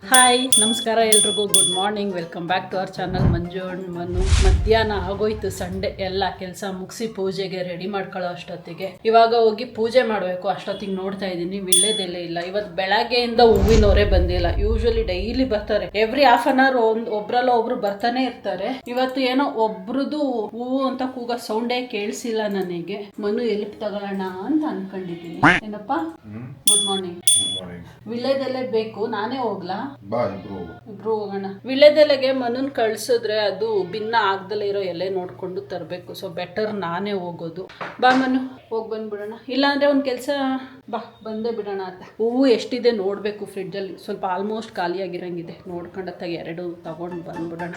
Hi ನಮಸ್ಕಾರ ಎಲ್ರಿಗೂ good morning. Welcome back to our channel Manju and Manu. ಮಧ್ಯಾಹ್ನ ಆಗೋಯ್ತು, ಸಂಡೇ ಎಲ್ಲ ಕೆಲಸ ಮುಗಿಸಿ ಪೂಜೆಗೆ ರೆಡಿ ಮಾಡ್ಕೊಳ್ಳೋ ಅಷ್ಟೊತ್ತಿಗೆ ಇವಾಗ ಹೋಗಿ ಪೂಜೆ ಮಾಡಬೇಕು. ಅಷ್ಟೊತ್ತಿಗೆ ನೋಡ್ತಾ ಇದ್ದೀನಿ ವಿಳ್ಳೆದೆಲೆ ಇಲ್ಲ. ಇವತ್ತು ಬೆಳಗ್ಗೆಯಿಂದ ಹೂವಿನವರೇ ಬಂದಿಲ್ಲ. ಯೂಶಲಿ ಡೈಲಿ ಬರ್ತಾರೆ, ಎವ್ರಿ ಹಾಫ್ ಅನ್ ಅವರ್ ಒಬ್ರಲ್ಲ ಒಬ್ರು ಬರ್ತಾನೆ ಇರ್ತಾರೆ. ಇವತ್ತು ಏನೋ ಒಬ್ರದ್ದು ಹೂವು ಅಂತ ಕೂಗ ಸೌಂಡೇ ಕೇಳಿಸಿಲ್ಲ ನನಗೆ. ಮನು ಎಲ್ಪ್ ತಗೊಳ್ಳೋಣ ಅಂತ ಅನ್ಕೊಂಡಿದ್ದೀನಿ. ಏನಪ್ಪ ಗುಡ್ ಮಾರ್ನಿಂಗ್. ವಿಳ್ಳೆದೆಲೆ ಬೇಕು, ನಾನೇ ಹೋಗ್ಲಾ? ಇಬ್ರು ಹೋಗೋಣ. ವಿಳ್ಳೆದೆಲೆಗೆ ಮನುನ್ ಕಳ್ಸಿದ್ರೆ ಅದು ಭಿನ್ನ ಆಗ್ದಲೇ ಇರೋ ಎಲೆ ನೋಡ್ಕೊಂಡು ತರಬೇಕು. ಸೊ ಬೆಟರ್ ನಾನೇ ಹೋಗೋದು. ಬಾ ಮನು, ಹೋಗಿ ಬಂದ್ಬಿಡೋಣ. ಇಲ್ಲಾಂದ್ರೆ ಒಂದು ಕೆಲಸ, ಬಾ ಬಂದೇ ಬಿಡೋಣ ಅಂತ. ಹೂವು ಎಷ್ಟಿದೆ ನೋಡಬೇಕು ಫ್ರಿಡ್ಜಲ್ಲಿ. ಸ್ವಲ್ಪ ಆಲ್ಮೋಸ್ಟ್ ಖಾಲಿಯಾಗಿರಂಗಿದೆ. ನೋಡ್ಕೊಂಡತ್ತಾಗ 2 ತಗೊಂಡು ಬಂದ್ಬಿಡೋಣ.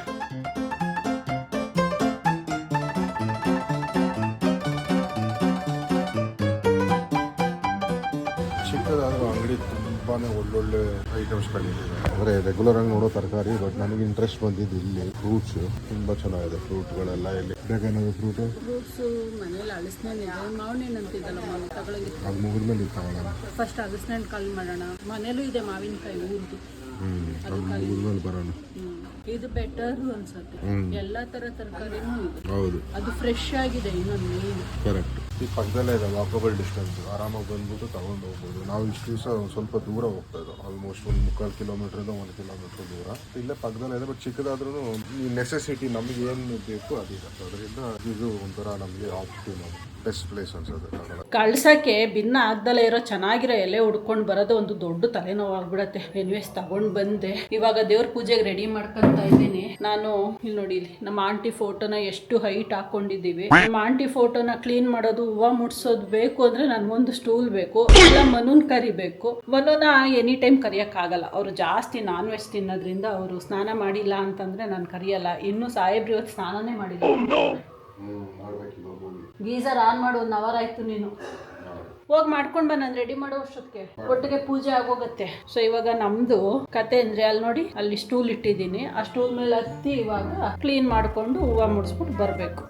ಅಂಗಡಿ ತುಂಬಾನೇ ಒಳ್ಳೊಳ್ಳೆ ಐಟಮ್ಸ್ಗಳಿದೆ. ಅಂದರೆ ರೆಗ್ಯುಲರ್ ಆಗಿ ನೋಡೋ ತರಕಾರಿ, ಬಟ್ ನನಗೆ ಇಂಟ್ರೆಸ್ಟ್ ಬಂದಿದ್ದು ಇಲ್ಲಿ ಫ್ರೂಟ್ಸ್ ತುಂಬಾ ಚೆನ್ನಾಗಿದೆ. ಫ್ರೂಟ್ಗಳೆಲ್ಲ ಇಲ್ಲಿ ಬೇಕಾಗಿರೋ ಫ್ರೂಟ್ಸ್ ಮನೇಲಿ ಅಳಸ್ನೇನೆ ಮಾವಿನ ಅಂತಿದ್ದಲ್ಲ, ತಗೊಳಂಗಿತ್ತು. ಅದು ಮುಗಿದ್ಮೇಲೆ ತಗೊಳ್ಳೋಣ. ಫಸ್ಟ್ ಅಳಸ್ನೇನು ಕಾಲ್ ಮಾಡೋಣ. ಮನೇಲೂ ಇದೆ ಮಾವಿನಕಾಯಿ ಊರ್ದು, ಅದು ಮುಗಿದ್ಮೇಲೆ ಬರೋಣ. ಇದು ಬೆಟರ್ ಅನ್ಸುತ್ತೆ. ಎಲ್ಲಾ ತರ ತರಕಾರಿನೂ ಇದೆ. ಹೌದು, ಅದು ಫ್ರೆಶ್ ಆಗಿದೆ. ಇನ್ನೊಂದು ಮೇನ್ ಕರೆಕ್ಟ್. ಈ ಪಕ್ಕದಲ್ಲೇ ಇದೆ, ವಾಕಬಲ್ ಡಿಸ್ಟೆನ್ಸ್. ಆರಾಮಾಗಿ ಬಂದ್ಬಿಟ್ಟು ತಗೊಂಡು ಹೋಗ್ಬೋದು. ನಾವು ಇಷ್ಟು ದಿವಸ ಸ್ವಲ್ಪ ದೂರ ಹೋಗ್ತಾ ಇದ್ದೋ, ಆಲ್ಮೋಸ್ಟ್ 1.25 ಕಿಲೋಮೀಟ್ರಿಂದ 1 ಕಿಲೋಮೀಟರ್ ದೂರ. ಇಲ್ಲೇ ಪಕ್ಕದಲ್ಲೇ ಇದೆ, ಬಟ್ ಚಿಕ್ಕದಾದ್ರೂ ಈ ನೆಸೆಸಿಟಿ ನಮಗೆ ಏನು ಬೇಕು ಅದಿದೆ. ಅದರಿಂದ ಇದು ಒಂಥರ ನಮಗೆ ಆಪ್ಟಿಮಮ್ ಬೆಸ್ಟ್ ಪ್ಲೇಸ್ ಅನ್ಸುತ್ತೆ. ಕಳ್ಸಕ್ಕೆ ಭಿನ್ನ ಆಗ್ದಲೇ ಇರೋ ಚೆನ್ನಾಗಿರೋ ಎಲೆ ಹುಡ್ಕೊಂಡು ಬರೋದು ಒಂದು ದೊಡ್ಡ ತಲೆನೋವು ಆಗ್ಬಿಡತ್ತೆ. ಎನ್ವೇಸ್ ತಗೊಂಡ್ ಬಂದೆ. ಇವಾಗ ದೇವ್ರ ಪೂಜೆಗೆ ರೆಡಿ ಮಾಡ್ಕೊಂತ ಇದ್ದೀನಿ. ನಾನು ಇಲ್ಲಿ ನೋಡಿ, ಇಲ್ಲಿ ನಮ್ಮ ಆಂಟಿ ಫೋಟೋನ ಎಷ್ಟು ಹೈಟ್ ಹಾಕೊಂಡಿದ್ದೀವಿ. ನಮ್ಮ ಆಂಟಿ ಫೋಟೋನ ಕ್ಲೀನ್ ಮಾಡೋದು, ಹೂವು ಮುಡ್ಸೋದು ಬೇಕು ಅಂದ್ರೆ ನನ್ಗೊಂದು ಸ್ಟೂಲ್ ಬೇಕು. ಇಲ್ಲ ಮನುನ್ ಕರಿಬೇಕು. ಮನುನ ಎನಿ ಟೈಮ್ ಕರಿಯಕ್ ಆಗಲ್ಲ. ಅವರು ಜಾಸ್ತಿ ನಾನ್ ವೆಜ್ ತಿನ್ನೋದ್ರಿಂದ ಅವರು ಸ್ನಾನ ಮಾಡಿಲ್ಲ ಅಂತಂದ್ರೆ ನಾನು ಕರಿಯಲ್ಲ. ಇನ್ನು ಸಾಹೇಬ್ರು ಇವತ್ತು ಸ್ನಾನನೇ ಮಾಡಿಲ್ಲ. ಗೀಸರ್ ಆನ್ ಮಾಡು. 1 ಅವರ್ ಆಯ್ತು. ನೀನು ಹೋಗಿ ಮಾಡ್ಕೊಂಡು ಬಾ, ನಾನು ರೆಡಿ ಮಾಡೋ ಅಷ್ಟೊತ್ತಿಗೆ ಒಟ್ಟಿಗೆ ಪೂಜೆ ಆಗೋಗುತ್ತೆ. ಸೊ ಇವಾಗ ನಮ್ದು ಕತೆ ಅಂದ್ರೆ, ಅಲ್ಲಿ ನೋಡಿ, ಅಲ್ಲಿ ಸ್ಟೂಲ್ ಇಟ್ಟಿದ್ದೀನಿ. ಆ ಸ್ಟೂಲ್ ಮೇಲೆ ಹತ್ತಿ ಇವಾಗ ಕ್ಲೀನ್ ಮಾಡ್ಕೊಂಡು ಹೂವು ಮುಡಿಸ್ಬಿಟ್ಟು ಬರಬೇಕು.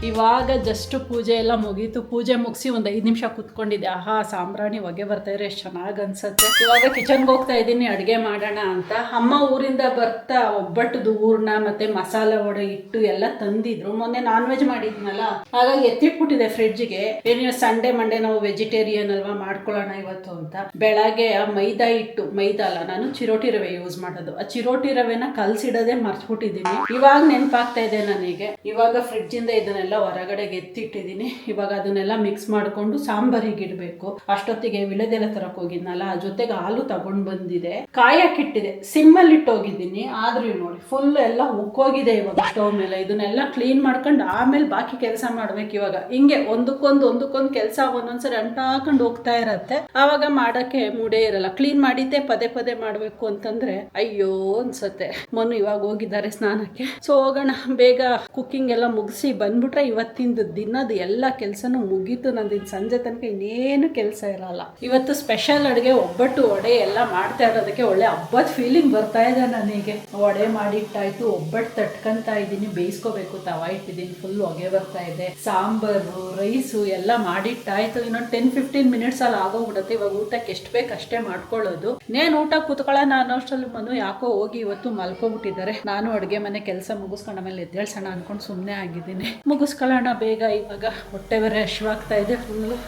ಇವಾಗ ಜಸ್ಟ್ ಪೂಜೆ ಎಲ್ಲ ಮುಗೀತು. ಪೂಜೆ ಮುಗಿಸಿ ಒಂದು 5 ನಿಮಿಷ ಕೂತ್ಕೊಂಡಿದ್ದೆ. ಆಹಾ, ಸಾಂಬ್ರಾಣಿ ಹೊಗೆ ಬರ್ತಾ ಇದ್ರೆ ಎಷ್ಟು ಚೆನ್ನಾಗಿ ಅನ್ಸುತ್ತೆ. ಇವಾಗ ಕಿಚನ್ಗೆ ಹೋಗ್ತಾ ಇದ್ದೀನಿ ಅಡುಗೆ ಮಾಡೋಣ ಅಂತ. ಅಮ್ಮ ಊರಿಂದ ಬರ್ತಾ ಒಬ್ಬಟ್ಟದು ಹೂರ್ಣ ಮತ್ತೆ ಮಸಾಲೆ ವಡೆ ಹಿಟ್ಟು ಎಲ್ಲ ತಂದಿದ್ರು. ಮೊನ್ನೆ ನಾನ್ ವೆಜ್ ಮಾಡಿದ್ನಲ್ಲ, ಹಾಗಾಗಿ ಎತ್ತಿಟ್ಬಿಟ್ಟಿದೆ ಫ್ರಿಡ್ಜ್ಗೆ. ಏನು ಸಂಡೇ ಮಂಡೇ ನಾವು ವೆಜಿಟೇರಿಯನ್ ಅಲ್ವಾ, ಮಾಡ್ಕೊಳ್ಳೋಣ ಇವತ್ತು ಅಂತ. ಬೆಳಗ್ಗೆ ಮೈದಾ ಹಿಟ್ಟು, ಮೈದಾ ಅಲ್ಲ, ನಾನು ಚಿರೋಟಿ ರವೆ ಯೂಸ್ ಮಾಡೋದು. ಆ ಚಿರೋಟಿ ರವೆನ ಕಲ್ಸಿಡೋದೇ ಮರ್ತ್ಬಿಟ್ಟಿದ್ದೀನಿ. ಇವಾಗ ನೆನಪಾಗ್ತಾ ಇದೆ ನನಗೆ. ಇವಾಗ ಫ್ರಿಡ್ಜಿಂದ ಇದನ್ನೆಲ್ಲ ಹೊರಗಡೆಗೆ ಎತ್ತಿಟ್ಟಿದ್ದೀನಿ. ಇವಾಗ ಅದನ್ನೆಲ್ಲ ಮಿಕ್ಸ್ ಮಾಡಿಕೊಂಡು ಸಾಂಬಾರಿಗೆ ಇಡಬೇಕು. ಅಷ್ಟೊತ್ತಿಗೆ ವಿಳೆದೆಲೆ ತರಕ್ ಹೋಗಿದ್ನಲ್ಲ, ಜೊತೆಗೆ ಹಾಲು ತಗೊಂಡ್ ಬಂದಿದೆ. ಕಾಯಕ್ಕಿಟ್ಟಿದೆ, ಸಿಮ್ಮಲ್ಲಿ ಇಟ್ಟೋಗಿದ್ದೀನಿ. ಆದ್ರೂ ನೋಡಿ ಫುಲ್ ಎಲ್ಲ ಉಕ್ಕೋಗಿದೆ ಇವಾಗ ಸ್ಟವ್ ಮೇಲೆ. ಇದನ್ನೆಲ್ಲ ಕ್ಲೀನ್ ಮಾಡ್ಕೊಂಡು ಆಮೇಲೆ ಬಾಕಿ ಕೆಲಸ ಮಾಡ್ಬೇಕು. ಇವಾಗ ಹಿಂಗೆ ಒಂದಕ್ಕೊಂದು ಕೆಲಸ ಒಂದೊಂದ್ಸರಿ ಅಂಟಾಕೊಂಡು ಹೋಗ್ತಾ ಇರತ್ತೆ. ಆವಾಗ ಮಾಡಕ್ಕೆ ಮೂಡೇ ಇರಲ್ಲ. ಕ್ಲೀನ್ ಮಾಡಿದ್ದೆ ಪದೇ ಪದೇ ಮಾಡ್ಬೇಕು ಅಂತಂದ್ರೆ ಅಯ್ಯೋ ಅನ್ಸತ್ತೆ. ಮನು ಇವಾಗ ಹೋಗಿದ್ದಾರೆ ಸ್ನಾನಕ್ಕೆ. ಸೊ ಹೋಗೋಣ, ಬೇಗ ಕುಕ್ಕಿಂಗ್ ಎಲ್ಲ ಮುಗಿಸಿ ಬಂದ್ಬಿಟ್ರೆ ಇವತ್ತಿಂದು ದಿನದ ಎಲ್ಲ ಕೆಲಸನೂ ಮುಗೀತು. ನಂದು ಸಂಜೆ ತನಕ ಇನ್ನೇನು ಕೆಲಸ ಇರಲ್ಲ. ಇವತ್ತು ಸ್ಪೆಷಲ್ ಅಡುಗೆ, ಒಬ್ಬಟ್ಟು ವಡೆ ಎಲ್ಲ ಮಾಡ್ತಾ ಇರೋದಕ್ಕೆ ಒಳ್ಳೆ ಹಬ್ಬದ ಫೀಲಿಂಗ್ ಬರ್ತಾ ಇದೆ ನನಗೆ. ವಡೆ ಮಾಡಿಟ್ಟಾಯ್ತು, ಒಬ್ಬಟ್ಟು ತಟ್ಕೊಂತ ಇದ್ದೀನಿ, ಬೇಯಿಸ್ಕೋಬೇಕು. ತವಾ ಇಟ್ಟಿದ್ದೀನಿ, ಫುಲ್ ಹೊಗೆ ಬರ್ತಾ ಇದೆ. ಸಾಂಬಾರು ರೈಸು ಎಲ್ಲ ಮಾಡಿಟ್ಟಾಯ್ತು. ಇನ್ನೊಂದು 10-15 ಮಿನಿಟ್ಸ್ ಅಲ್ಲಿ ಆಗೋಗ್ಬಿಡುತ್ತೆ. ಇವಾಗ ಊಟಕ್ಕೆ ಎಷ್ಟು ಬೇಕು ಅಷ್ಟೇ ಮಾಡ್ಕೊಳ್ಳೋದು. ನೇನು ಊಟ ಕೂತ್ಕೊಳ್ಳೋಣ ಅನ್ನೋಷ್ಟರಲ್ಲಿ ಮನು ಯಾಕೋ ಹೋಗಿ ಇವತ್ತು ಮಲ್ಕೊಬಿಟ್ಟಿದ್ದಾರೆ. ನಾನು ಅಡುಗೆ ಮನೆ ಕೆಲಸ ಮುಗಿಸ್ಕೊಂಡ ಮೇಲೆ ಎದ್ದೇಳ್ಸೋಣ ಅನ್ಕೊಂಡು ಸುಮ್ಮನೆ ಆಗಿದ್ದೀನಿ. ಮುಗಿಸ್ಕೊಳ್ಳೋಣ ಬೇಗ. ಇವಾಗ ಹೊಟ್ಟೆ ಬೇರೆ ಹಶ್ವಾಗ್ತಾ ಇದೆ ಫುಲ್ಲು.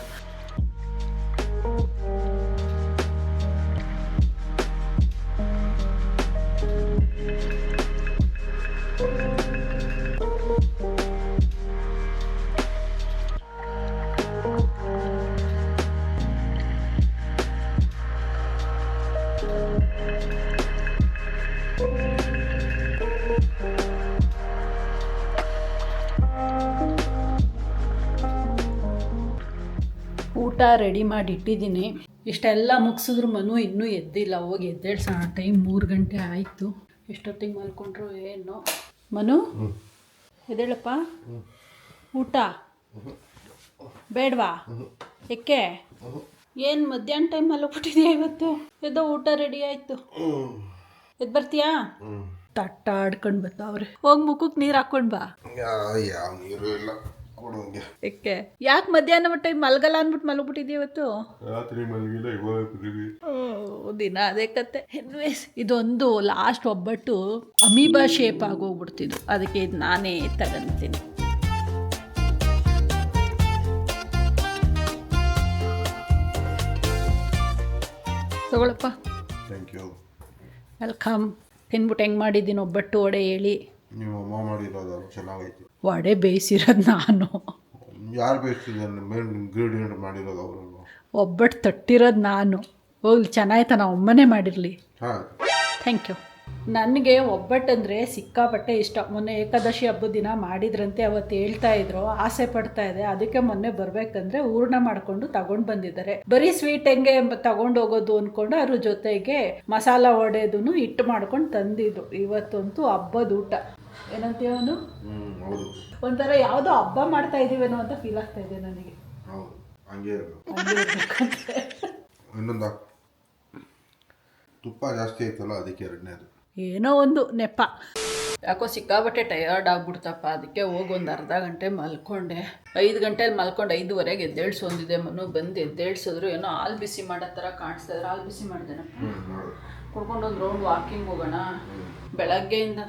ಊಟ ರೆಡಿ ಮಾಡಿ ಇಟ್ಟಿದ್ದೀನಿ. ಇಷ್ಟೆಲ್ಲ ಮುಗಿಸಿದ್ರು ಮನು ಇನ್ನೂ ಎದ್ದಿಲ್ಲ. ಹೋಗಿ ಎದ್ದೇಳ್ಸೋಣ. ಟೈಮ್ 3 ಗಂಟೆ ಆಯಿತು. ಎಷ್ಟೊತ್ತಿಗೆ ಮಲ್ಕೊಂಡ್ರು ಏನೋ. ಮನು ಎದ್ದೇಳಪ್ಪ. ಊಟ ಬೇಡವಾ? ಏಕೆ? ಏನು ಮಧ್ಯಾಹ್ನ ಟೈಮ್ ಮಲಗ್ಬಿಟ್ಟಿದೆಯಾ ಇವತ್ತು? ಎದ್ದೋ ಊಟ ರೆಡಿ ಆಯಿತು. ಎದ್ ಬರ್ತೀಯಾ ತಟ್ಟ ಆಡ್ಕೊಂಡು ಬರ್ತಾವ್ರೆ. ಹೋಗಿ ಮುಖಕ್ಕೆ ನೀರು ಹಾಕೊಂಡ್ ಬಾ. ಯಾವ ನೀರು ಇಲ್ಲ ಕೊಡೋಂಗೆ. ಯಾಕೆ ಮಧ್ಯಾಹ್ನ ಟೈಮ್ ಮಲ್ಗಲ್ಲ ಅಂದ್ಬಿಟ್ಟು ಮಲಗ್ಬಿಟ್ಟಿದ್ಯ ಇವತ್ತು? ರಾತ್ರಿ ಮಲಗಿಲ್ಲ, ಇವಾಗ ದಿನ ಅದೇ ಕತೆ. ಇದೊಂದು ಲಾಸ್ಟ್ ಒಬ್ಬಟ್ಟು ಅಮೀಬಾ ಶೇಪ್ ಆಗೋಗ್ಬಿಡ್ತಿದ್ದು, ಅದಕ್ಕೆ ಇದು ನಾನೇ ತಗೊಂತೀನಿ. ತಗೊಳಪ್ಪ. Thank you. ವೆಲ್ಕಮ್. ತಿನ್ಬಿಟ್ಟು ಹೆಂಗೆ ಮಾಡಿದ್ದೀನಿ ಒಬ್ಬಟ್ಟು ವಡೆ ಹೇಳಿ. ನೀವು ಅಮ್ಮ ಮಾಡಿರೋದು ಚೆನ್ನಾಗೈತಿ. ವಡೆ ಬೇಯಿಸಿರೋದು ನಾನು. ಯಾರು ಬೇಯಿಸಿದ್ದಾರೆ? ಮೇನ್ ಇಂಗ್ರೀಡಿಯೆಂಟ್ ಮಾಡಿರೋದು ಅವರಲ್ವ. ಒಬ್ಬಟ್ಟು ತಟ್ಟಿರೋದು ನಾನು. ಹೋಗ್ಲಿ, ಚೆನ್ನಾಯ್ತಾ? ನಾವು ಅಮ್ಮನೇ ಮಾಡಿರಲಿ. ಹಾಂ, ಥ್ಯಾಂಕ್ ಯು. ನನಗೆ ಒಬ್ಬಟ್ಟಂದರೆ ಸಿಕ್ಕಾಪಟ್ಟೆ ಇಷ್ಟ. ಮೊನ್ನೆ ಏಕಾದಶಿ ಹಬ್ಬದ ದಿನ ಮಾಡಿದ್ರಂತೆ, ಅವತ್ತು ಹೇಳ್ತಾ ಇದ್ರು, ಆಸೆ ಪಡ್ತಾ ಇದೆ. ಅದಕ್ಕೆ ಮೊನ್ನೆ ಬರಬೇಕಂದ್ರೆ ಹೂರ್ಣ ಮಾಡಿಕೊಂಡು ತಗೊಂಡು ಬಂದಿದ್ದಾರೆ. ಬರೀ ಸ್ವೀಟ್ ಹೆಂಗೆ ತಗೊಂಡು ಹೋಗೋದು ಅಂದ್ಕೊಂಡು ಅದ್ರ ಜೊತೆಗೆ ಮಸಾಲ ವಡೆದೂ ಹಿಟ್ಟು ಮಾಡ್ಕೊಂಡು ತಂದಿದ್ದು. ಇವತ್ತಂತೂ ಹಬ್ಬದ ಊಟ. ಏನಂತೀವನು ಒಂಥರ ಯಾವುದೋ ಹಬ್ಬ ಮಾಡ್ತಾ ಇದೀವೇನೋ ಅಂತ ಫೀಲ್ ಆಗ್ತಾ ಇದೆ ನನಗೆ. ಇನ್ನೊಂದು ತುಪ್ಪ ಜಾಸ್ತಿ ಐತಲ್ಲ, ಅದಕ್ಕೆ ಎರಡನೇದು ಏನೋ ಒಂದು ನೆಪ. ಯಾಕೋ ಸಿಕ್ಕಾಬಟ್ಟೆ ಟಯರ್ಡ್ ಆಗ್ಬಿಡ್ತಪ್ಪ. ಅದಕ್ಕೆ ಹೋಗಿ ಒಂದು ಅರ್ಧ ಗಂಟೆ ಮಲ್ಕೊಂಡೆ. 5 ಗಂಟೆಲಿ ಮಲ್ಕೊಂಡು 5:15 ಎದ್ದೇಳ್ಸೊಂದಿದೆ. ಮನು ಬಂದು ಎದ್ದೇಳ್ಸಿದ್ರು. ಏನೋ ಹಾಲು ಬಿಸಿ ಮಾಡೋ ಥರ ಕಾಣಿಸ್ತಾ ಇದ್ರು. ಹಾಲು ಬಿಸಿ ಮಾಡ್ದೇನಪ್ಪ. ಕುಡ್ಕೊಂಡು ಒಂದು ರೌಂಡ್ ವಾಕಿಂಗ್ ಹೋಗೋಣ. ಬೆಳಗ್ಗೆಯಿಂದ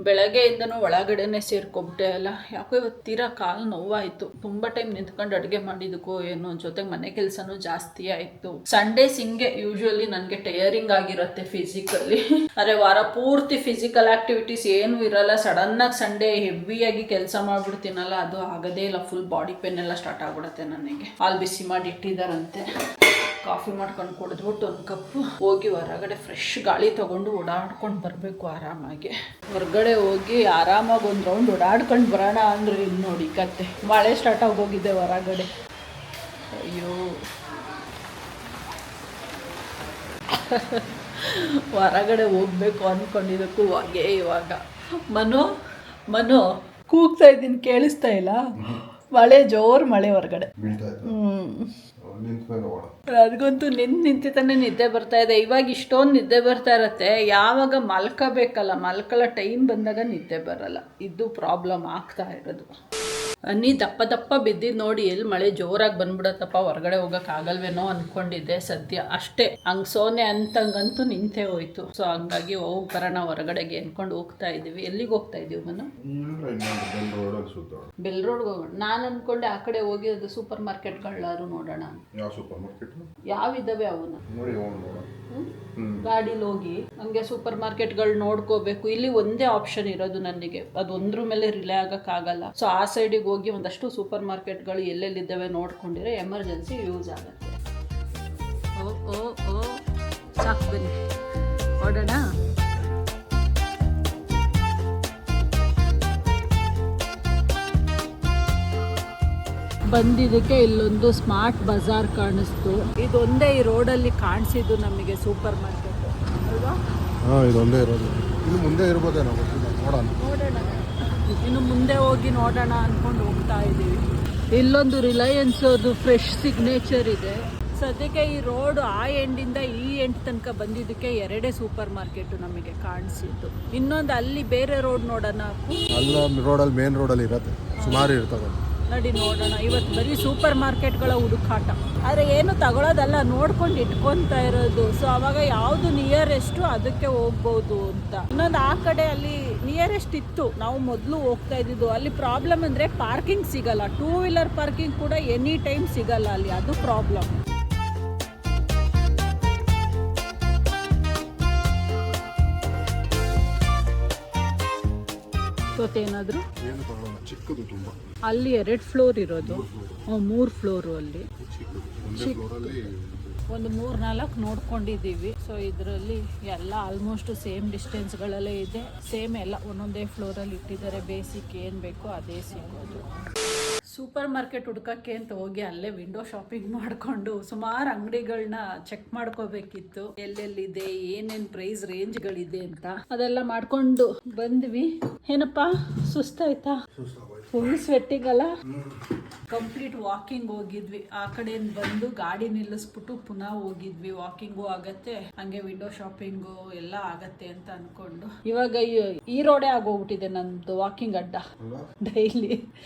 ಬೆಳಗ್ಗೆಯಿಂದನೂ ಒಳಗಡೆನೆ ಸೇರ್ಕೊಬಿಟ್ಟೆ ಅಲ್ಲ. ಯಾಕೋ ಇವತ್ತು ತೀರಾ ಕಾಲು ನೋವಾಯಿತು. ತುಂಬ ಟೈಮ್ ನಿಂತ್ಕೊಂಡು ಅಡುಗೆ ಮಾಡಿದ್ದಕ್ಕೋ ಏನೋ, ಜೊತೆಗೆ ಮನೆ ಕೆಲಸನೂ ಜಾಸ್ತಿ ಆಯಿತು. ಸಂಡೇಸ್ ಹಿಂಗೆ ಯೂಶ್ವಲಿ ನನಗೆ ಟಯರಿಂಗ್ ಆಗಿರುತ್ತೆ ಫಿಸಿಕಲಿ. ಅರೆ ವಾರ ಪೂರ್ತಿ ಫಿಸಿಕಲ್ ಆ್ಯಕ್ಟಿವಿಟೀಸ್ ಏನೂ ಇರಲ್ಲ. ಸಡನ್ನಾಗಿ ಸಂಡೇ ಹೆವಿಯಾಗಿ ಕೆಲಸ ಮಾಡಿಬಿಡ್ತೀನಲ್ಲ, ಅದು ಆಗೋದೇ ಇಲ್ಲ. ಫುಲ್ ಬಾಡಿ ಪೇನ್ ಎಲ್ಲ ಸ್ಟಾರ್ಟ್ ಆಗಿಬಿಡುತ್ತೆ ನನಗೆ. ಹಾಲು ಬಿಸಿ ಮಾಡಿ ಇಟ್ಟಿದ್ದಾರಂತೆ. ಕಾಫಿ ಮಾಡ್ಕೊಂಡು ಕುಡಿದ್ಬಿಟ್ಟು ಒಂದು ಕಪ್ಪು ಹೋಗಿ ಹೊರಗಡೆ ಫ್ರೆಶ್ ಗಾಳಿ ತೊಗೊಂಡು ಓಡಾಡ್ಕೊಂಡು ಬರಬೇಕು ಆರಾಮಾಗಿ. ಹೊರಗಡೆ ಹೋಗಿ ಆರಾಮಾಗಿ ಒಂದು ರೌಂಡ್ ಓಡಾಡ್ಕೊಂಡು ಬರೋಣ ಅಂದ್ರೆ ಇಲ್ಲಿ ನೋಡಿ ಕತೆ. ಮಳೆ ಸ್ಟಾರ್ಟ್ ಆಗೋಗಿದೆ ಹೊರಗಡೆ. ಅಯ್ಯೋ, ಹೊರಗಡೆ ಹೋಗ್ಬೇಕು ಅಂದ್ಕೊಂಡಿದ್ದಕ್ಕೂ ಹಾಗೆ ಇವಾಗ. ಮನು ಕೂಗ್ತಾ ಇದ್ದೀನಿ, ಕೇಳಿಸ್ತಾ ಇಲ್ಲ? ಮಳೆ ಜೋರು ಮಳೆ ಹೊರಗಡೆ. ಅದಕ್ಕಂತೂ ನಿಂತಿತಾನೆ ನಿದ್ದೆ ಬರ್ತಾ ಇದೆ. ಇವಾಗ ಇಷ್ಟೊಂದು ನಿದ್ದೆ ಬರ್ತಾ ಇರತ್ತೆ. ಯಾವಾಗ ಮಲ್ಕೋಬೇಕಲ್ಲ, ಮಲ್ಕೊಳ್ಳೋ ಟೈಮ್ ಬಂದಾಗ ನಿದ್ದೆ ಬರಲ್ಲ. ಇದು ಪ್ರಾಬ್ಲಮ್ ಆಗ್ತಾ ಇರೋದು. ನೀ ದಪ್ಪ ದಪ್ಪ ಬಿದ್ದಿದ್ದು ನೋಡಿ ಎಲ್ಲಿ ಮಳೆ ಜೋರಾಗಿ ಬಂದ್ಬಿಡತ್ತಪ್ಪ, ಹೊರಗಡೆ ಹೋಗೋಕ್ಕಾಗಲ್ವೇನೋ ಅಂದ್ಕೊಂಡಿದ್ದೆ. ಸದ್ಯ ಅಷ್ಟೇ ಹಂಗೆ ಸೋನೆ ಅಂತಂಗಂತೂ ನಿಂತೇ ಹೋಯ್ತು. ಸೊ ಹಂಗಾಗಿ ಹೋಗಿ ಬರೋಣ ಹೊರಗಡೆಗೆ ಅನ್ಕೊಂಡು ಹೋಗ್ತಾ ಇದ್ದೀವಿ. ಎಲ್ಲಿಗೆ ಹೋಗ್ತಾ ಇದ್ದೀವಿ ಮನು? ಬೆಲ್ ರೋಡ್ಗೆ ಹೋಗೋಣ. ನಾನು ಅಂದ್ಕೊಂಡೆ ಆ ಕಡೆ ಹೋಗಿ ಅದು ಸೂಪರ್ ಮಾರ್ಕೆಟ್ಗಳಾದ್ರು ನೋಡೋಣ. ಯಾವಿದ್ದಾವೆ ಅವನ್ನ ಗಾಡೀಲಿ ಹೋಗಿ ಹಂಗೆ ಸೂಪರ್ ಮಾರ್ಕೆಟ್ಗಳು ನೋಡ್ಕೋಬೇಕು. ಇಲ್ಲಿ ಒಂದೇ ಆಪ್ಷನ್ ಇರೋದು ನನಗೆ, ಅದು ಒಂದ್ರ ಮೇಲೆ ರಿಲೇ ಆಗೋಕ್ಕಾಗಲ್ಲ. ಸೊ ಆ ಸೈಡಿಗೆ ಹೋಗಿ ಒಂದಷ್ಟು ಸೂಪರ್ ಮಾರ್ಕೆಟ್ಗಳು ಎಲ್ಲೆಲ್ಲಿದ್ದಾವೆ ನೋಡ್ಕೊಂಡಿದ್ರೆ ಎಮರ್ಜೆನ್ಸಿ ಯೂಸ್ ಆಗುತ್ತೆ. ಓ ಸಾಕು, ಬನ್ನಿ ಹೊರಡೋಣ. ಬಂದಿದ್ದಕ್ಕೆ ಇಲ್ಲೊಂದು ಸ್ಮಾರ್ಟ್ ಬಜಾರ್ ಕಾಣಿಸ್ತು. ಇದೊಂದೇ ಈ ರೋಡಲ್ಲಿ ಕಾಣಿಸಿದ್ದು ನಮಗೆ ಸೂಪರ್ ಮಾರ್ಕೆಟ್ ಅಲ್ವಾ? ಹಾಂ, ಇದೊಂದೇ ಇರೋದು. ಇನ್ನು ಮುಂದೆ ಇರ್ಬೋದೇನೋ, ನೋಡೋಣ. ಇನ್ನು ಮುಂದೆ ಹೋಗಿ ನೋಡೋಣ ಅಂದ್ಕೊಂಡು ಹೋಗ್ತಾ ಇದ್ದೀವಿ. ಇಲ್ಲೊಂದು ರಿಲಯನ್ಸ್ ಅದು ಫ್ರೆಶ್ ಸಿಗ್ನೇಚರ್ ಇದೆ. ಸದ್ಯಕ್ಕೆ ಈ ರೋಡ್ ಆ ಎಂಡಿಂದ ಈ ಎಂಡ್ ತನಕ ಬಂದಿದ್ದಕ್ಕೆ 2 ಸೂಪರ್ ಮಾರ್ಕೆಟ್ ನಮಗೆ ಕಾಣಿಸಿತ್ತು. ಇನ್ನೊಂದು ಅಲ್ಲಿ ಬೇರೆ ರೋಡ್ ನೋಡೋಣ. ಅಲ್ಲ ರೋಡಲ್ಲಿ ಮೇನ್ ರೋಡಲ್ಲಿ ಇರುತ್ತೆ, ಸುಮಾರು ಇರ್ತವೆ. ನಡಿ ನೋಡೋಣ. ಇವತ್ತು ಬರೀ ಸೂಪರ್ ಮಾರ್ಕೆಟ್ಗಳ ಹುಡುಕಾಟ. ಆದರೆ ಏನು ತಗೊಳ್ಳೋದಲ್ಲ, ನೋಡ್ಕೊಂಡು ಇಟ್ಕೊತಾ ಇರೋದು. ಸೊ ಅವಾಗ ಯಾವುದು ನಿಯರೆಸ್ಟು ಅದಕ್ಕೆ ಹೋಗ್ಬೋದು ಅಂತ. ಇನ್ನೊಂದು ಆ ಕಡೆ ಅಲ್ಲಿ ನಿಯರೆಸ್ಟ್ ಇತ್ತು, ನಾವು ಮೊದಲು ಹೋಗ್ತಾ ಇದ್ದಿದ್ದು. ಅಲ್ಲಿ ಪ್ರಾಬ್ಲಮ್ ಅಂದರೆ ಪಾರ್ಕಿಂಗ್ ಸಿಗಲ್ಲ. 2 ವೀಲರ್ ಪಾರ್ಕಿಂಗ್ ಕೂಡ ಎನಿ ಟೈಮ್ ಸಿಗಲ್ಲ ಅಲ್ಲಿ, ಅದು ಪ್ರಾಬ್ಲಮ್. ಏನಾದರೂ ಚಿಕ್ಕದು ತುಂಬ. ಅಲ್ಲಿ 2 ಫ್ಲೋರ್ ಇರೋದು, 3 ಫ್ಲೋರು. ಅಲ್ಲಿ ಒಂದು 3-4 ನೋಡ್ಕೊಂಡಿದ್ದೀವಿ. ಸೊ ಇದರಲ್ಲಿ ಎಲ್ಲ ಆಲ್ಮೋಸ್ಟ್ ಸೇಮ್ ಡಿಸ್ಟೆನ್ಸ್ಗಳಲ್ಲೇ ಇದೆ. ಸೇಮ್ ಎಲ್ಲ ಒಂದೊಂದೇ ಫ್ಲೋರಲ್ಲಿ ಇಟ್ಟಿದ್ದಾರೆ. ಬೇಸಿಕ್ ಏನು ಬೇಕೋ ಅದೇ ಸಿಗೋದು. ಸೂಪರ್ ಮಾರ್ಕೆಟ್ ಹುಡ್ಕಕ್ಕೆ ಅಂತ ಹೋಗಿ ಅಲ್ಲೇ ವಿಂಡೋ ಶಾಪಿಂಗ್ ಮಾಡಿಕೊಂಡು ಸುಮಾರು ಅಂಗಡಿಗಳನ್ನ ಚೆಕ್ ಮಾಡ್ಕೋಬೇಕಿತ್ತು. ಎಲ್ಲೆಲ್ಲಿದೆ, ಏನೇನು ಪ್ರೈಸ್ ರೇಂಜ್ಗಳಿದೆ ಅಂತ ಅದೆಲ್ಲ ಮಾಡ್ಕೊಂಡು ಬಂದ್ವಿ. ಏನಪ್ಪಾ ಸುಸ್ತಾಯ್ತಾ? ಫುಲ್ ಸ್ವೆಟ್ಟಿಂಗ್ ಅಲ್ಲ. ಕಂಪ್ಲೀಟ್ ವಾಕಿಂಗ್ ಹೋಗಿದ್ವಿ, ಆ ಕಡೆಯಿಂದ ಬಂದು ಗಾಡಿ ನಿಲ್ಲಿಸ್ಬಿಟ್ಟು ಪುನಃ ಹೋಗಿದ್ವಿ. ವಾಕಿಂಗು ಆಗತ್ತೆ, ಹಂಗೆ ವಿಂಡೋ ಶಾಪಿಂಗು ಎಲ್ಲ ಆಗತ್ತೆ ಅಂತ ಅನ್ಕೊಂಡು ಇವಾಗ ಈ ರೋಡೇ ಆಗೋಗ್ಬಿಟ್ಟಿದೆ ನಂದು ವಾಕಿಂಗ್ ಅಡ್ಡ. ಡೈಲಿ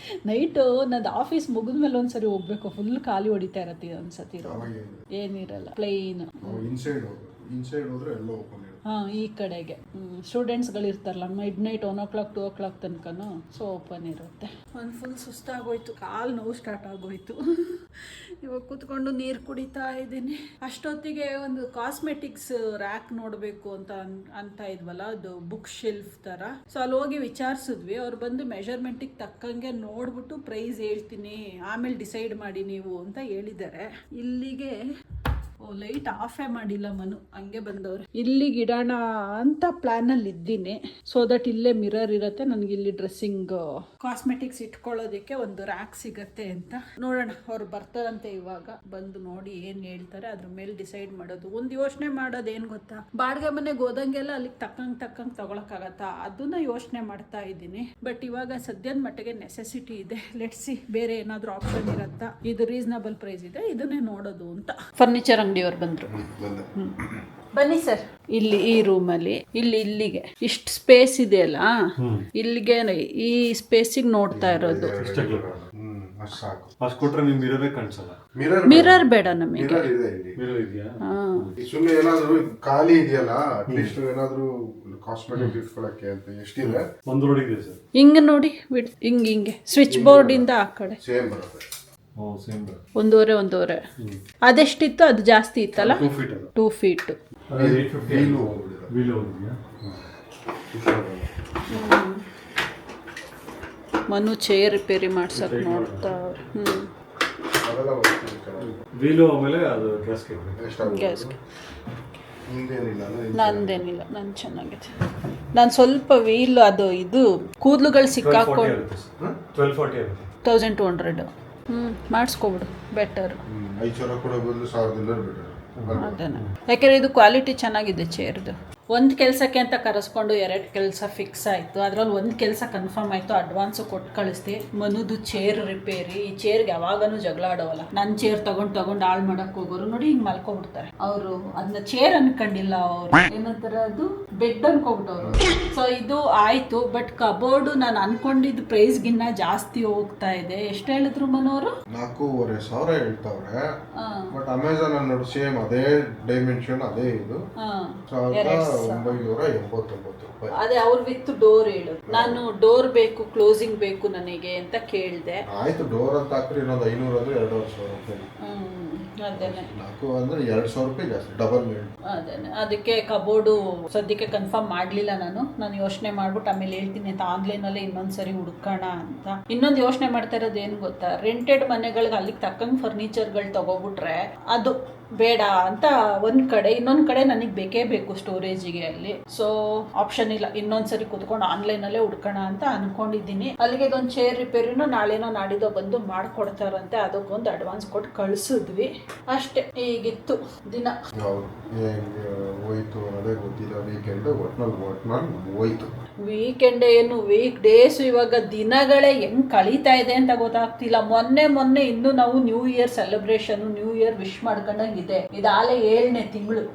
ನೈಟು ನಂದು ಆಫೀಸ್ ಮುಗಿದ್ಮೇಲೆ ಒಂದ್ಸರಿ ಹೋಗ್ಬೇಕು, ಫುಲ್ ಖಾಲಿ ಹೊಡಿತಾ ಇರತ್ತೆ ಒಂದ್ಸತಿ. ಏನಿರಲ್ಲ, ಪ್ಲೈನ್. ಇನ್ಸೈಡ್ ಹೋದ್ರೆ ಎಲ್ಲ ಓಪನ್ ಇರುತ್ತೆ. ಈ ಕಡೆಗೆ ಸ್ಟೂಡೆಂಟ್ಸ್ಗಳು ಇರ್ತಾರಲ್ಲ, ಮಿಡ್ ನೈಟ್ 1 o'clock 2 o'clock ತನಕನೂ ಸೊ ಓಪನ್ ಇರುತ್ತೆ. ಒಂದು ಫುಲ್ ಸುಸ್ತಾಗೋಯ್ತು, ಕಾಲು ನೋವು ಸ್ಟಾರ್ಟ್ ಆಗೋಯ್ತು. ಇವಾಗ ಕೂತ್ಕೊಂಡು ನೀರು ಕುಡಿತಾ ಇದ್ದೀನಿ. ಅಷ್ಟೊತ್ತಿಗೆ ಒಂದು ಕಾಸ್ಮೆಟಿಕ್ಸ್ ರ್ಯಾಕ್ ನೋಡಬೇಕು ಅಂತ ಇದ್ವಲ್ಲ, ಅದು ಬುಕ್ ಶೆಲ್ಫ್ ಥರ. ಸೊ ಅಲ್ಲಿ ಹೋಗಿ ವಿಚಾರಿಸಿದ್ವಿ, ಅವ್ರು ಬಂದು ಮೆಷರ್ಮೆಂಟಿಗೆ ತಕ್ಕಂಗೆ ನೋಡ್ಬಿಟ್ಟು ಪ್ರೈಸ್ ಹೇಳ್ತೀನಿ, ಆಮೇಲೆ ಡಿಸೈಡ್ ಮಾಡಿ ನೀವು ಅಂತ ಹೇಳಿದ್ದಾರೆ. ಇಲ್ಲಿಗೆ ಲೈಟ್ ಆಫೇ ಮಾಡಿಲ್ಲ ಮನು, ಹಂಗೆ ಬಂದವ್ರೆ. ಇಲ್ಲಿಗೆ ಇಡೋಣ ಅಂತ ಪ್ಲಾನಲ್ಲಿ ಇದ್ದೀನಿ. ಸೊ ದಟ್ ಇಲ್ಲೇ ಮಿರರ್ ಇರುತ್ತೆ, ನನಗೆ ಇಲ್ಲಿ ಡ್ರೆಸ್ಸಿಂಗ್ ಕಾಸ್ಮೆಟಿಕ್ಸ್ ಇಟ್ಕೊಳ್ಳೋದಕ್ಕೆ ಒಂದು ರ್ಯಾಕ್ ಸಿಗತ್ತೆ ಅಂತ. ನೋಡೋಣ, ಅವ್ರು ಬರ್ತಾರಂತೆ ಇವಾಗ, ಬಂದು ನೋಡಿ ಏನ್ ಹೇಳ್ತಾರೆ ಅದ್ರ ಮೇಲೆ ಡಿಸೈಡ್ ಮಾಡೋದು. ಒಂದು ಯೋಚನೆ ಮಾಡೋದು ಏನ್ ಗೊತ್ತಾ, ಬಾಡಿಗೆ ಮನೆಗೆ ಹೋದಂಗೆಲ್ಲ ಅಲ್ಲಿಗೆ ತಕ್ಕಂಗೆ ತಗೊಳಕ್ಕಾಗತ್ತಾ, ಅದನ್ನ ಯೋಚನೆ ಮಾಡ್ತಾ ಇದ್ದೀನಿ. ಬಟ್ ಇವಾಗ ಸದ್ಯದ ಮಟ್ಟಿಗೆ ನೆಸೆಸಿಟಿ ಇದೆ. ಲೆಟ್ಸಿ ಬೇರೆ ಏನಾದ್ರೂ ಆಪ್ಷನ್ ಇರತ್ತಾ, ಇದು ರೀಸನಬಲ್ ಪ್ರೈಸ್ ಇದೆ, ಇದನ್ನೇ ನೋಡೋದು ಅಂತ. ಫರ್ನಿಚರ್ ಅಂಗಡಿಯವ್ರು ಬಂದ್ರು. ಬನ್ನಿ ಸರ್. ಇಲ್ಲಿ ಈ ರೂಮಲ್ಲಿ ಇಲ್ಲಿಗೆ ಇಷ್ಟು ಸ್ಪೇಸ್ ಇದೆಯಲ್ಲ, ಇಲ್ಲಿಗೆ ಈ ಸ್ಪೇಸಿಗೆ ನೋಡ್ತಾ ಇರೋದು. ಮಿರರ್ ಬೇಡ ನಮಗೆ. ಸುಮ್ಮನೆ ಏನಾದ್ರು ಖಾಲಿ ಇದೆಯಲ್ಲ, ಅಟ್ಲೀಸ್ಟ್ ಏನಾದ್ರು ಕಾಸ್ಮೆಟಿಕ್ ಇಟ್ಕೊಳ್ಳಕ್ಕೆ ಅಂತ ಎಷ್ಟಿದೆ. ಹಿಂಗೆ ನೋಡಿ, ಹಿಂಗೆ ಸ್ವಿಚ್ ಬೋರ್ಡ್ ಇಂದ ಆ ಕಡೆ ಸೇಮ್ ಬರುತ್ತೆ. ಒಂದೂವರೆ ಅದೆಷ್ಟಿತ್ತು, ಅದು ಜಾಸ್ತಿ ಇತ್ತಲ್ಲ, 2 feet. ಮನು ಚೇರ್ ರಿಪೇರಿ ಮಾಡ್ಸಕ್ ನೋಡ್ತಾ. ನಂದೇನಿಲ್ಲ, ನಾನು ಚೆನ್ನಾಗಿದೆ. ನಾನು ಸ್ವಲ್ಪ ವೀಲ್ ಅದು ಇದು ಕೂದಲುಗಳು ಸಿಕ್ಕಾಕೊಂಡು 1200 ಮಾಡಿಸ್ಕೊಬಿಡು, ಬೆಟರ್. ಅದನ್ನ ಯಾಕೆಂದ್ರೆ ಇದು ಕ್ವಾಲಿಟಿ ಚೆನ್ನಾಗಿದೆ ಚೇರ್ದು. ಒಂದು ಕೆಲಸಕ್ಕೆ ಅಂತ ಕರೆಸ್ಕೊಂಡು 2 ಕೆಲಸ ಫಿಕ್ಸ್ ಆಯಿತು. ಅದರಲ್ಲಿ ಒಂದು ಕೆಲಸ ಕನ್ಫರ್ಮ್ ಆಯಿತು, ಅಡ್ವಾನ್ಸು ಕೊಟ್ಟು ಕಳಿಸ್ದೆ. ಮನುದು ಚೇರ್ ರಿಪೇರಿ. ಈ ಚೇರ್ಗೆ ಯಾವಾಗನೂ ಜಗಳ ಆಡೋವಲ್ಲ, ನನ್ನ ಚೇರ್ ತಗೊಂಡು ಹಾಳು ಮಾಡಕ್ಕೆ ಹೋಗೋರು ನೋಡಿ, ಹಿಂಗೆ ಮಲ್ಕೊಬಿಡ್ತಾರೆ ಅವರು. ಅದನ್ನ ಚೇರ್ ಅನ್ಕೊಂಡಿಲ್ಲ ಅವರು, ಏನಂತಾರೆ ಅದು ಬೆಡ್ ಅನ್ಕೊಬಿಟ್ಟವ್ರು. ಸೊ ಇದು ಆಯಿತು. ಬಟ್ ಕಬೋರ್ಡು ನಾನು ಅನ್ಕೊಂಡಿದ್ದು ಪ್ರೈಸ್ಗಿನ್ನ ಜಾಸ್ತಿ ಹೋಗ್ತಾ ಇದೆ. ಎಷ್ಟು ಹೇಳಿದ್ರು ಮನೋರು? 4,500 ಹೇಳ್ತಾವ್ರೆ. ಬಟ್ ಅಮೆಝಾನ್ ಅನ್ನೋದು ಸೇಮ್ ಅದೇ ಡೈಮೆನ್ಷನ್, ಅದೇ ಇದು 989 ರೂಪಾಯಿ. ಅದೇ ಅವ್ರು ವಿತ್ ಡೋರ್ ಹೇಳು. ನಾನು ಡೋರ್ ಬೇಕು, ಕ್ಲೋಸಿಂಗ್ ಬೇಕು ನನಗೆ ಅಂತ ಕೇಳಿದೆ. ಆಯ್ತು, ಡೋರ್ ಅಂತ ಹಾಕ್ರಿ ಇನ್ನೊಂದು 500 ಅಂದ್ರೆ 2,500 ರೂಪಾಯಿ. ಅದೇನೆ 4 ಅಂದ್ರೆ 2,000 ರೂಪಾಯಿ ಜಾಸ್ತಿ, ಡಬಲ್. ಅದೇನೆ ಅದಕ್ಕೆ ಕಬೋರ್ಡು ಸದ್ಯಕ್ಕೆ ಕನ್ಫರ್ಮ್ ಮಾಡ್ಲಿಲ್ಲ. ನಾನು ಯೋಚನೆ ಮಾಡ್ಬಿಟ್ಟು ಆಮೇಲೆ ಹೇಳ್ತೀನಿ ಅಂತ ಆನ್ಲೈನಲ್ಲೇ ಇನ್ನೊಂದ್ಸರಿ ಹುಡ್ಕೋಣ ಅಂತ. ಇನ್ನೊಂದು ಯೋಚನೆ ಮಾಡ್ತಾ ಇರೋದು ಏನು ಗೊತ್ತಾ, ರೆಂಟೆಡ್ ಮನೆಗಳಿಗೆ ಅಲ್ಲಿಗೆ ತಕ್ಕಂಗೆ ಫರ್ನಿಚರ್ಗಳು ತಗೋಬಿಟ್ರೆ ಅದು ಬೇಡ ಅಂತ ಒಂದ್ ಕಡೆ. ಇನ್ನೊಂದ್ ಕಡೆ ನನಗೆ ಬೇಕೇ ಬೇಕು ಸ್ಟೋರೇಜಿಗೆ ಅಲ್ಲಿ. ಸೊ ಆಪ್ಷನ್ ಇಲ್ಲ, ಇನ್ನೊಂದ್ಸರಿ ಕುತ್ಕೊಂಡು ಆನ್ಲೈನಲ್ಲೇ ಹುಡ್ಕೋಣ ಅಂತ ಅನ್ಕೊಂಡಿದ್ದೀನಿ. ಅಲ್ಲಿಗೆ ಇದೊಂದು ಚೇರ್ ರಿಪೇರಿನೂ ನಾಳೆನೋ ನಾಡಿದೋ ಬಂದು ಮಾಡ್ಕೊಡ್ತಾರಂತೆ. ಅದಕ್ಕೊಂದು ಅಡ್ವಾನ್ಸ್ ಕೊಟ್ಟು ಕಳಿಸಿದ್ವಿ ಅಷ್ಟೇ. ಈಗಿತ್ತು ದಿನ ಹೋಯ್ತು ಅನ್ನೋದೇ ಗೊತ್ತಿಲ್ಲ. ವೀಕೆಂಡ್ ಹೋಯ್ತು. ವೀಕೆಂಡ್ ಏನು, ವೀಕ್ ಡೇಸ್. ಇವಾಗ ದಿನಗಳೇ ಹೆಂಗ್ ಕಳೀತಾ ಇದೆ ಅಂತ ಗೊತ್ತಾಗ್ತಿಲ್ಲ. ಮೊನ್ನೆ ಇನ್ನು ನಾವು new year celebration, new year wish ಮಾಡ್ಕೊಂಡಂಗಿದೆ. ಇದಾಲೆ 7ನೇ ತಿಂಗಳು.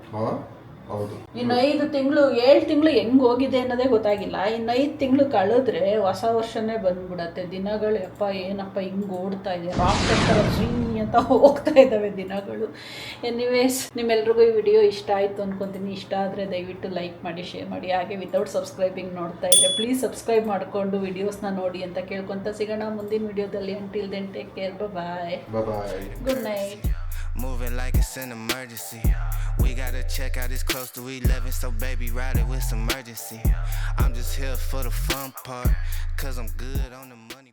ಇನ್ನು 5 ತಿಂಗಳು 7 ತಿಂಗಳು ಹೆಂಗ್ ಹೋಗಿದೆ ಅನ್ನೋದೇ ಗೊತ್ತಾಗಿಲ್ಲ. ಇನ್ನು 5 ತಿಂಗಳು ಕಳೆದ್ರೆ ಹೊಸ ವರ್ಷನೇ ಬಂದ್ಬಿಡತ್ತೆ. ದಿನಗಳು ಯಪ್ಪ ಏನಪ್ಪ ಹಿಂಗ್ ಓಡ್ತಾ ಇದೆ, ರಾಕೆಟ್ ಥರ ಝೀ ಅಂತ ಹೋಗ್ತಾ ಇದ್ದಾವೆ ದಿನಗಳು. ಎನಿವೇಸ್, ನಿಮ್ಮೆಲ್ರಿಗೂ ಈ ವಿಡಿಯೋ ಇಷ್ಟ ಆಯಿತು ಅನ್ಕೊತೀನಿ. ಇಷ್ಟ ಆದರೆ ದಯವಿಟ್ಟು ಲೈಕ್ ಮಾಡಿ, ಶೇರ್ ಮಾಡಿ. ಹಾಗೆ ವಿತೌಟ್ ಸಬ್ಸ್ಕ್ರೈಬಿಂಗ್ ನೋಡ್ತಾ ಇದ್ದರೆ ಪ್ಲೀಸ್ ಸಬ್ಸ್ಕ್ರೈಬ್ ಮಾಡಿಕೊಂಡು ವಿಡಿಯೋಸ್ನ ನೋಡಿ ಅಂತ ಕೇಳ್ಕೊತ ಸಿಗೋಣ ಮುಂದಿನ ವಿಡಿಯೋದಲ್ಲಿ. Until then take care, bye, good night. Moving like it's an emergency. We gotta check out, it's close to 11, so baby ride it with some urgency. I'm just here for the fun part, cause I'm good on the money.